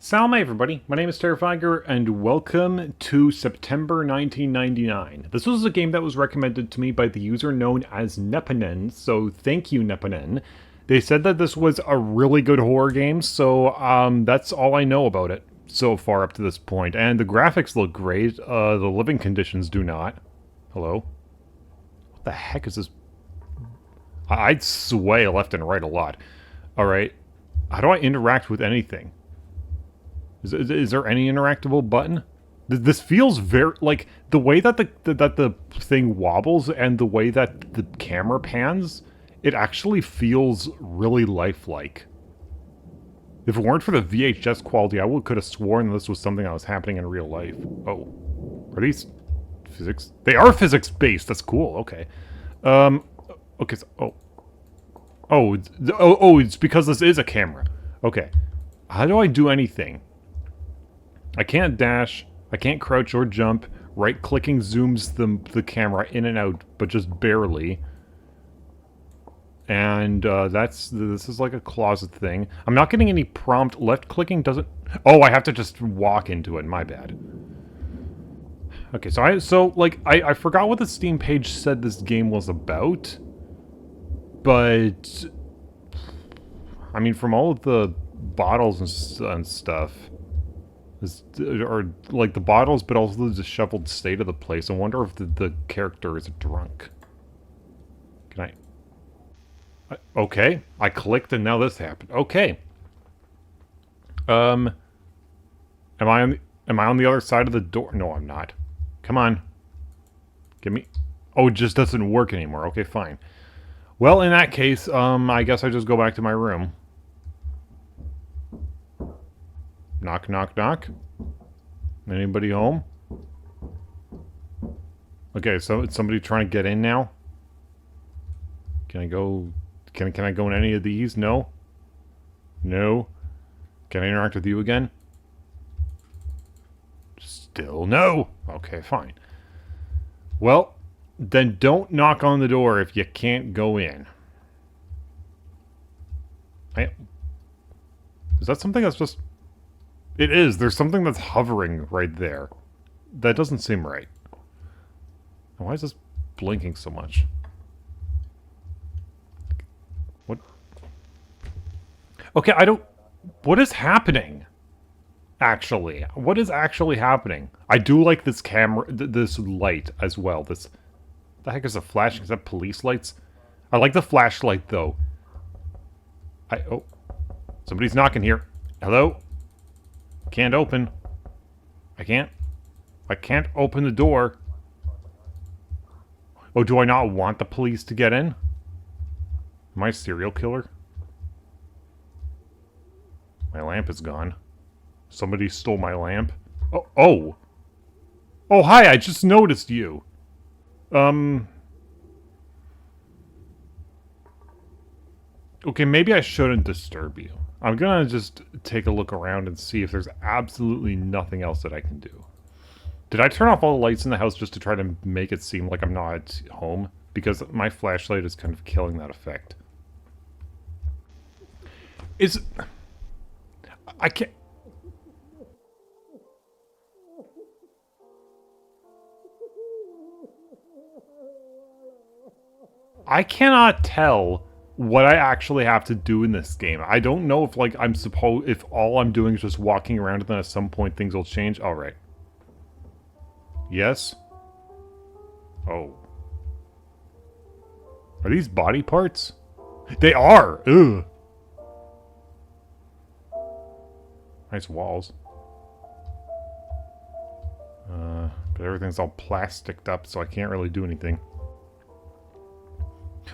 Salme, everybody. My name is Terrifiger, and welcome to September 1999. This was a game that was recommended to me by the user known as Neponen, so thank you, Neponen. They said that this was a really good horror game, so that's all I know about it so far up to this point. And the graphics look great, the living conditions do not. Hello? What the heck is this? I'd sway left and right a lot. Alright. How do I interact with anything? Is there any interactable button? This feels very like the way that the thing wobbles and the way that the camera pans. It actually feels really lifelike. If it weren't for the VHS quality, I could have sworn this was something that was happening in real life. Oh, are these physics? They are physics based. That's cool. Okay. Okay. So, it's because this is a camera. Okay. How do I do anything? I can't dash, I can't crouch or jump. Right-clicking zooms the camera in and out, but just barely. And this is like a closet thing. I'm not getting any prompt. Left-clicking doesn't... Oh, I have to just walk into it, my bad. Okay, so I forgot what the Steam page said this game was about. But... I mean, from all of the bottles and stuff... or like the bottles, but also the disheveled state of the place. I wonder if the character is drunk. Can okay, I clicked and now this happened. Okay. Am I on the other side of the door? No, I'm not. Come on. Give me... Oh, it just doesn't work anymore. Okay, fine. Well, in that case, I guess I just go back to my room. Knock, knock, knock. Anybody home? Okay, so it's somebody trying to get in now? Can I go... Can I go in any of these? No? No? Can I interact with you again? Still no! Okay, fine. Well, then don't knock on the door if you can't go in. Is that something that's just... It is. There's something that's hovering right there. That doesn't seem right. Why is this blinking so much? What? Okay, I don't... What is happening? Actually. What is actually happening? I do like this camera... this light as well. This... The heck is a flash? Is that police lights? I like the flashlight, though. Oh. Somebody's knocking here. Hello? Can't open. I can't open the door. Oh, do I not want the police to get in? Am I a serial killer? My lamp is gone. Somebody stole my lamp. Oh, oh! Oh, hi, I just noticed you. Okay, maybe I shouldn't disturb you. I'm gonna just take a look around and see if there's absolutely nothing else that I can do. Did I turn off all the lights in the house just to try to make it seem like I'm not at home? Because my flashlight is kind of killing that effect. I can't... I cannot tell what I actually have to do in this game. I don't know if, like, if all I'm doing is just walking around and then at some point things will change. Alright. Yes? Oh. Are these body parts? They are! Ugh! Nice walls. But everything's all plasticed up, so I can't really do anything.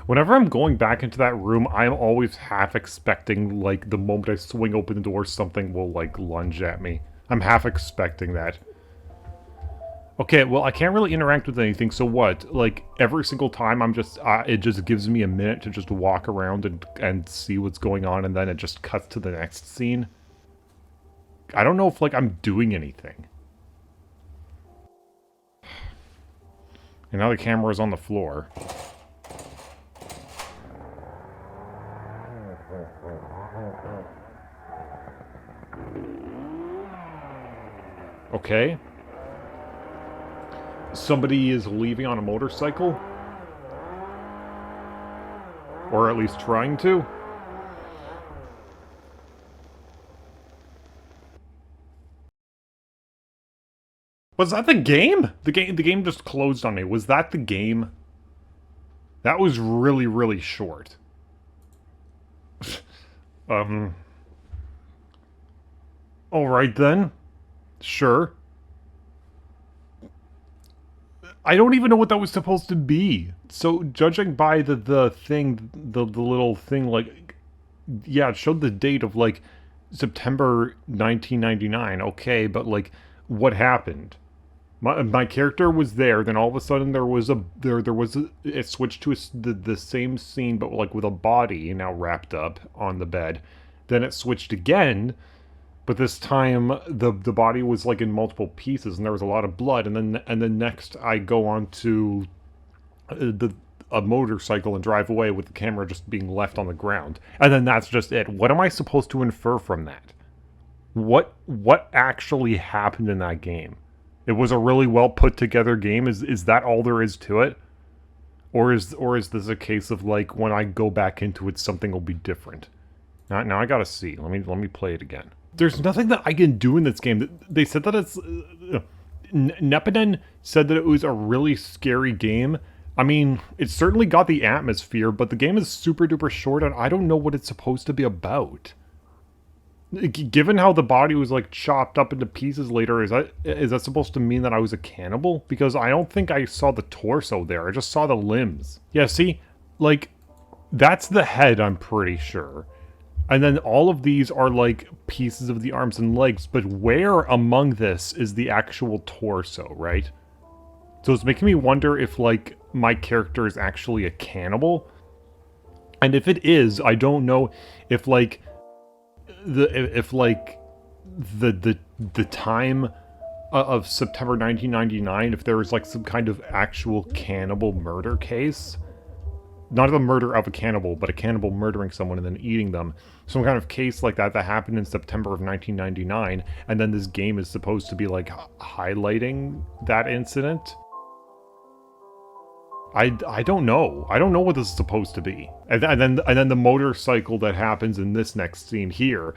Whenever I'm going back into that room, I'm always half expecting, like, the moment I swing open the door, something will, like, lunge at me. I'm half expecting that. Okay, well, I can't really interact with anything, so what? Like, every single time I'm just, it just gives me a minute to just walk around and see what's going on, and then it just cuts to the next scene. I don't know if, like, I'm doing anything. And now the camera is on the floor. Okay. Somebody is leaving on a motorcycle. Or at least trying to. Was that the game? The game just closed on me. Was that the game? That was really, really short. Alright then. Sure. I don't even know what that was supposed to be. So, judging by the thing, the little thing, like, yeah, it showed the date of, like, September 1999. Okay, but, like, what happened? My character was there, then all of a sudden it switched to the same scene, but, like, with a body now wrapped up on the bed. Then it switched again, but this time the body was like in multiple pieces and there was a lot of blood, and then next I go on to the a motorcycle and drive away with the camera just being left on the ground, and then that's just it. What am I supposed to infer from that? What actually happened in that game? It was a really well put together game. Is that all there is to it? Or is this a case of, like, when I go back into it something will be different? Now I gotta see. Let me play it again. There's nothing that I can do in this game. They said that it's... Nepinen said that it was a really scary game. I mean, it certainly got the atmosphere, but the game is super duper short and I don't know what it's supposed to be about. Given how the body was, like, chopped up into pieces later, is that supposed to mean that I was a cannibal? Because I don't think I saw the torso there. I just saw the limbs. Yeah, see? Like, that's the head, I'm pretty sure. And then all of these are, like, pieces of the arms and legs, but where among this is the actual torso, right? So it's making me wonder if, like, my character is actually a cannibal. And if it is, I don't know if, like, the time of September 1999, if there was, like, some kind of actual cannibal murder case. Not the murder of a cannibal, but a cannibal murdering someone and then eating them. Some kind of case like that happened in September of 1999, and then this game is supposed to be, like, highlighting that incident. I don't know. I don't know what this is supposed to be. And then the motorcycle that happens in this next scene here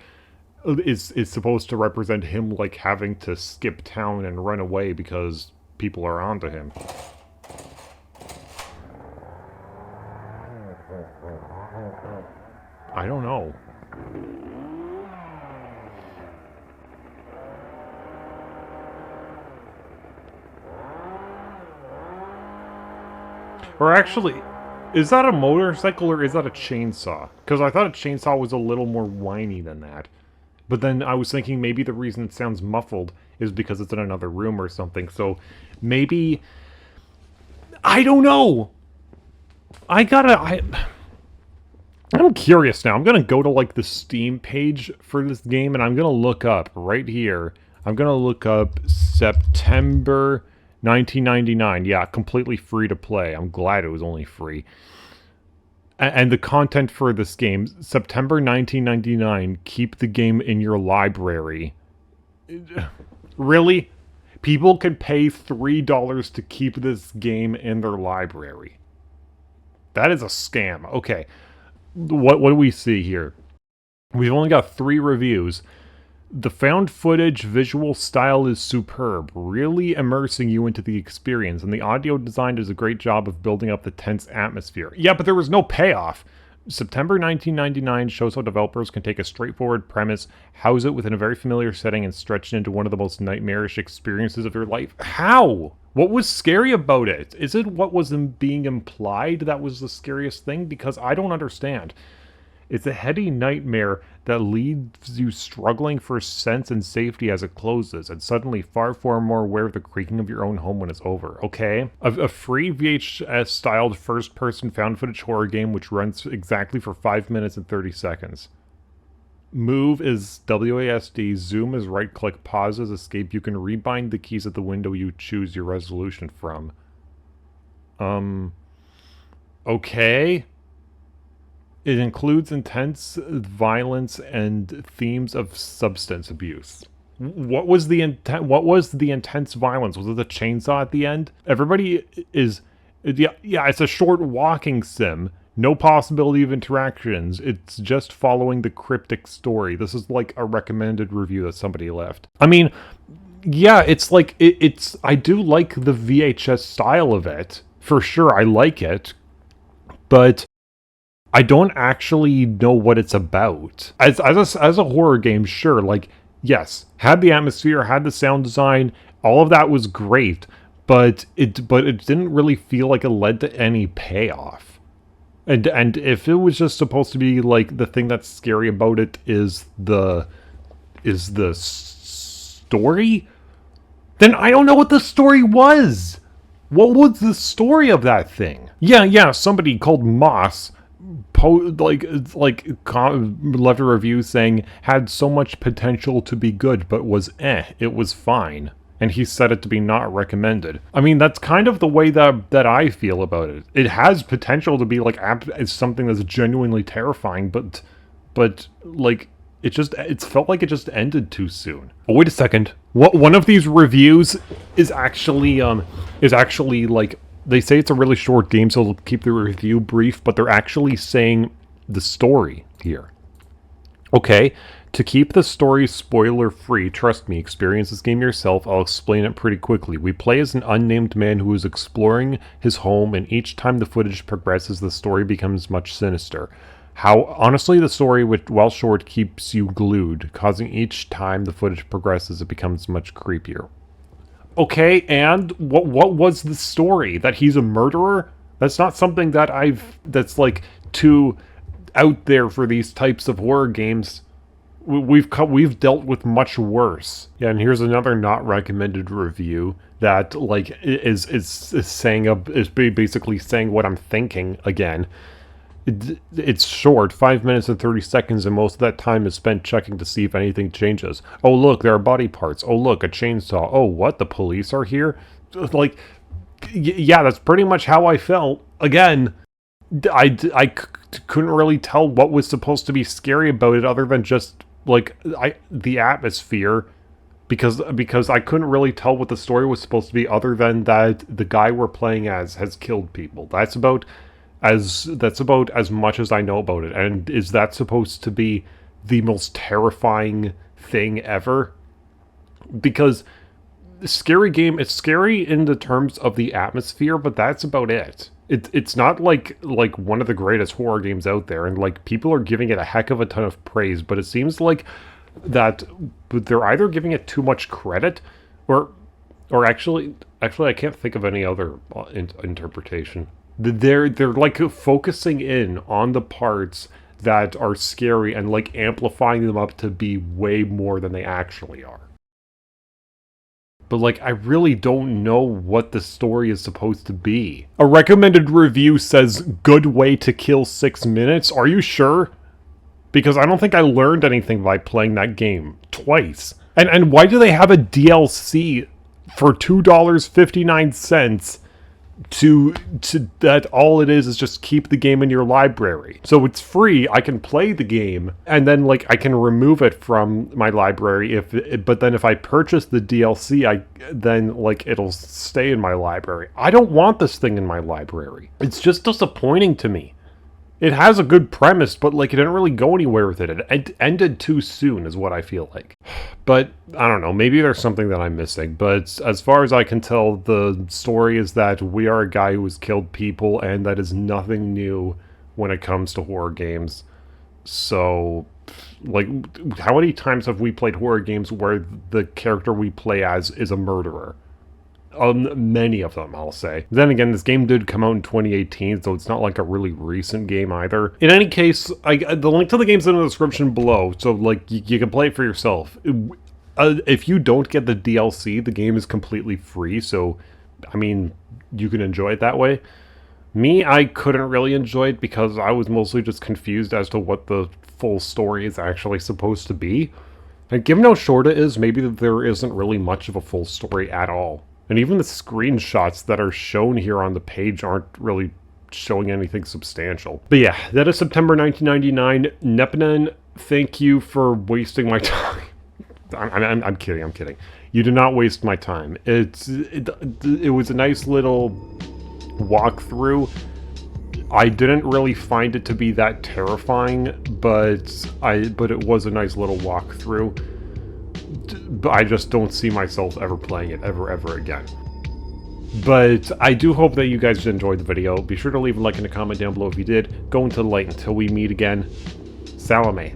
is supposed to represent him, like, having to skip town and run away because people are onto him. I don't know. Or actually, is that a motorcycle or is that a chainsaw? Because I thought a chainsaw was a little more whiny than that. But then I was thinking maybe the reason it sounds muffled is because it's in another room or something. So maybe... I don't know! I'm curious now. I'm gonna go to, like, the Steam page for this game, and I'm gonna look up right here. I'm gonna look up September 1999. Yeah, completely free to play. I'm glad it was only free. And the content for this game, September 1999, keep the game in your library. Really? People can pay $3 to keep this game in their library. That is a scam. Okay. What do we see here? We've only got 3 reviews. The found footage visual style is superb, really immersing you into the experience, and the audio design does a great job of building up the tense atmosphere. Yeah, but there was no payoff. September 1999 shows how developers can take a straightforward premise, house it within a very familiar setting, and stretch it into one of the most nightmarish experiences of your life. How? What was scary about it? Is it what was being implied that was the scariest thing? Because I don't understand. It's a heady nightmare that leaves you struggling for sense and safety as it closes, and suddenly far more aware of the creaking of your own home when it's over. Okay? A free VHS-styled first-person found-footage horror game which runs exactly for 5 minutes and 30 seconds. Move is WASD, zoom is right-click, pause is escape. You can rebind the keys at the window you choose your resolution from. Okay? It includes intense violence and themes of substance abuse. What was the intent? What was the intense violence? Was it the chainsaw at the end? Everybody is, yeah. It's a short walking sim. No possibility of interactions. It's just following the cryptic story. This is like a recommended review that somebody left. I mean, yeah, it's like it's. I do like the VHS style of it for sure. I like it, but I don't actually know what it's about. As a horror game, sure, like, yes, had the atmosphere, had the sound design, all of that was great, but it didn't really feel like it led to any payoff. And if it was just supposed to be like the thing that's scary about it is the story, then I don't know what the story was. What was the story of that thing? Yeah, somebody called Moss left a review saying had so much potential to be good, but was it was fine, and he said it to be not recommended. I mean, that's kind of the way that I feel about it. It has potential to be like it's something that's genuinely terrifying, but like it felt like it just ended too soon. Oh, wait a second. One of these reviews is actually like, they say it's a really short game, so they'll keep the review brief, but they're actually saying the story here. Okay, to keep the story spoiler free, trust me, experience this game yourself, I'll explain it pretty quickly. We play as an unnamed man who is exploring his home, and each time the footage progresses, the story becomes much sinister. Honestly, the story, while short, keeps you glued, causing each time the footage progresses, it becomes much creepier. Okay, and what was the story? That he's a murderer? That's not something that's like too out there for these types of horror games. We've dealt with much worse. Yeah, and here's another not recommended review that like is basically saying what I'm thinking again. It's short, 5 minutes and 30 seconds, and most of that time is spent checking to see if anything changes. Oh, look, there are body parts. Oh, look, a chainsaw. Oh, what? The police are here? Like, yeah, that's pretty much how I felt. Again, I couldn't really tell what was supposed to be scary about it other than just, like, the atmosphere. Because I couldn't really tell what the story was supposed to be other than that the guy we're playing as has killed people. That's about as much as I know about it. And is that supposed to be the most terrifying thing ever? Because scary game, it's scary in the terms of the atmosphere, but that's about it. It's not like one of the greatest horror games out there, and like people are giving it a heck of a ton of praise, but it seems like that they're either giving it too much credit or actually I can't think of any other interpretation. They're like focusing in on the parts that are scary and like amplifying them up to be way more than they actually are. But like, I really don't know what the story is supposed to be. A recommended review says, good way to kill 6 minutes. Are you sure? Because I don't think I learned anything by playing that game twice. And why do they have a DLC for $2.59 to that all it is just keep the game in your library? So it's free, I can play the game, and then like I can remove it from my library but then if I purchase the DLC, then like it'll stay in my library. I don't want this thing in my library. It's just disappointing to me. It has a good premise, but like it didn't really go anywhere with it. It ended too soon is what I feel like. But I don't know, maybe there's something that I'm missing. But as far as I can tell, the story is that we are a guy who has killed people, and that is nothing new when it comes to horror games. So, like, how many times have we played horror games where the character we play as is a murderer? Many of them, I'll say. Then again, this game did come out in 2018, so it's not like a really recent game either. In any case, the link to the game's in the description below, so like you can play it for yourself. If you don't get the DLC, the game is completely free, so I mean, you can enjoy it that way. Me, I couldn't really enjoy it because I was mostly just confused as to what the full story is actually supposed to be. And given how short it is, maybe there isn't really much of a full story at all. And even the screenshots that are shown here on the page aren't really showing anything substantial. But yeah, that is September 1999. Neponen, thank you for wasting my time. I'm kidding. I'm kidding. You did not waste my time. It was a nice little walkthrough. I didn't really find it to be that terrifying, but it was a nice little walkthrough. But I just don't see myself ever playing it ever again. But I do hope that you guys enjoyed the video. Be sure to leave a like and a comment down below if you did. Go into the light until we meet again. Salome.